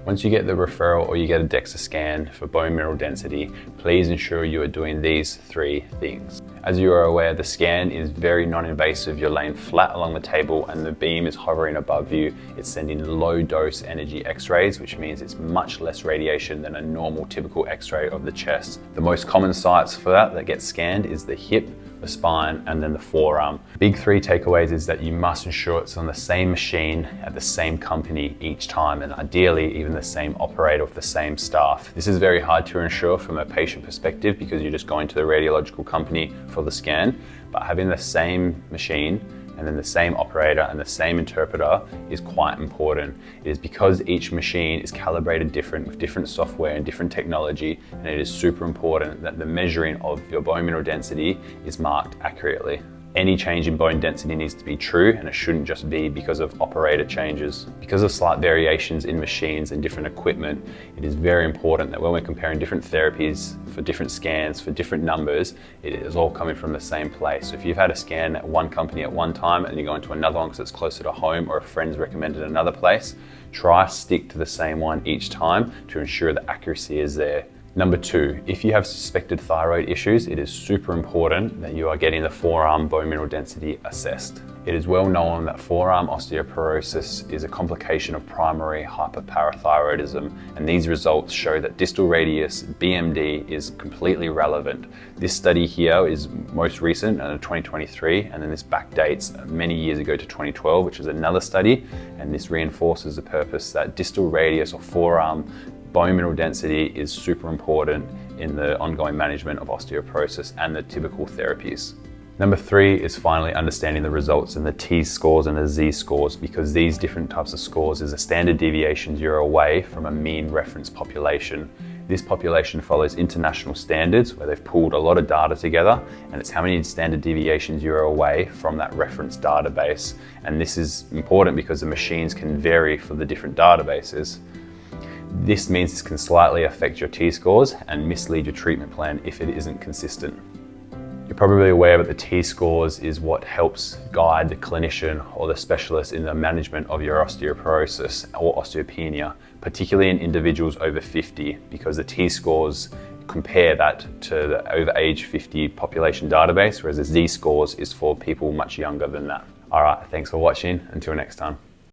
Once you get the referral or you get a DEXA scan for bone mineral density, please ensure you are doing these 3 things. As you are aware, the scan is very non-invasive. You're laying flat along the table and the beam is hovering above you. It's sending low dose energy X-rays, which means it's much less radiation than a normal typical X-ray of the chest. The most common sites for that get scanned is the hip, the spine, and then the forearm. Big 3 takeaways is that you must ensure it's on the same machine at the same company each time, and ideally even the same operator with the same staff. This is very hard to ensure from a patient perspective because you're just going to the radiological company for the scan, but having the same machine and then the same operator and the same interpreter is quite important. It is because each machine is calibrated different with different software and different technology, and it is super important that the measuring of your bone mineral density is marked accurately. Any change in bone density needs to be true, and it shouldn't just be because of operator changes. Because of slight variations in machines and different equipment, it is very important that when we're comparing different therapies for different scans, for different numbers, it is all coming from the same place. So if you've had a scan at one company at one time and you're going to another one because it's closer to home or a friend's recommended another place, try stick to the same one each time to ensure the accuracy is there. Number 2, if you have suspected thyroid issues, it is super important that you are getting the forearm bone mineral density assessed. It is well known that forearm osteoporosis is a complication of primary hyperparathyroidism, and these results show that distal radius BMD is completely relevant. This study here is most recent, 2023, and then this backdates many years ago to 2012, which is another study, and this reinforces the purpose that distal radius or forearm bone mineral density is super important in the ongoing management of osteoporosis and the typical therapies. Number 3 is finally understanding the results in the T-scores and the Z-scores, because these different types of scores is a standard deviations you're away from a mean reference population. This population follows international standards where they've pulled a lot of data together, and it's how many standard deviations you're away from that reference database. And this is important because the machines can vary for the different databases. This means this can slightly affect your T-scores and mislead your treatment plan if it isn't consistent. You're probably aware that the T-scores is what helps guide the clinician or the specialist in the management of your osteoporosis or osteopenia, particularly in individuals over 50, because the T-scores compare that to the over age 50 population database, whereas the Z-scores is for people much younger than that. All right, thanks for watching. Until next time.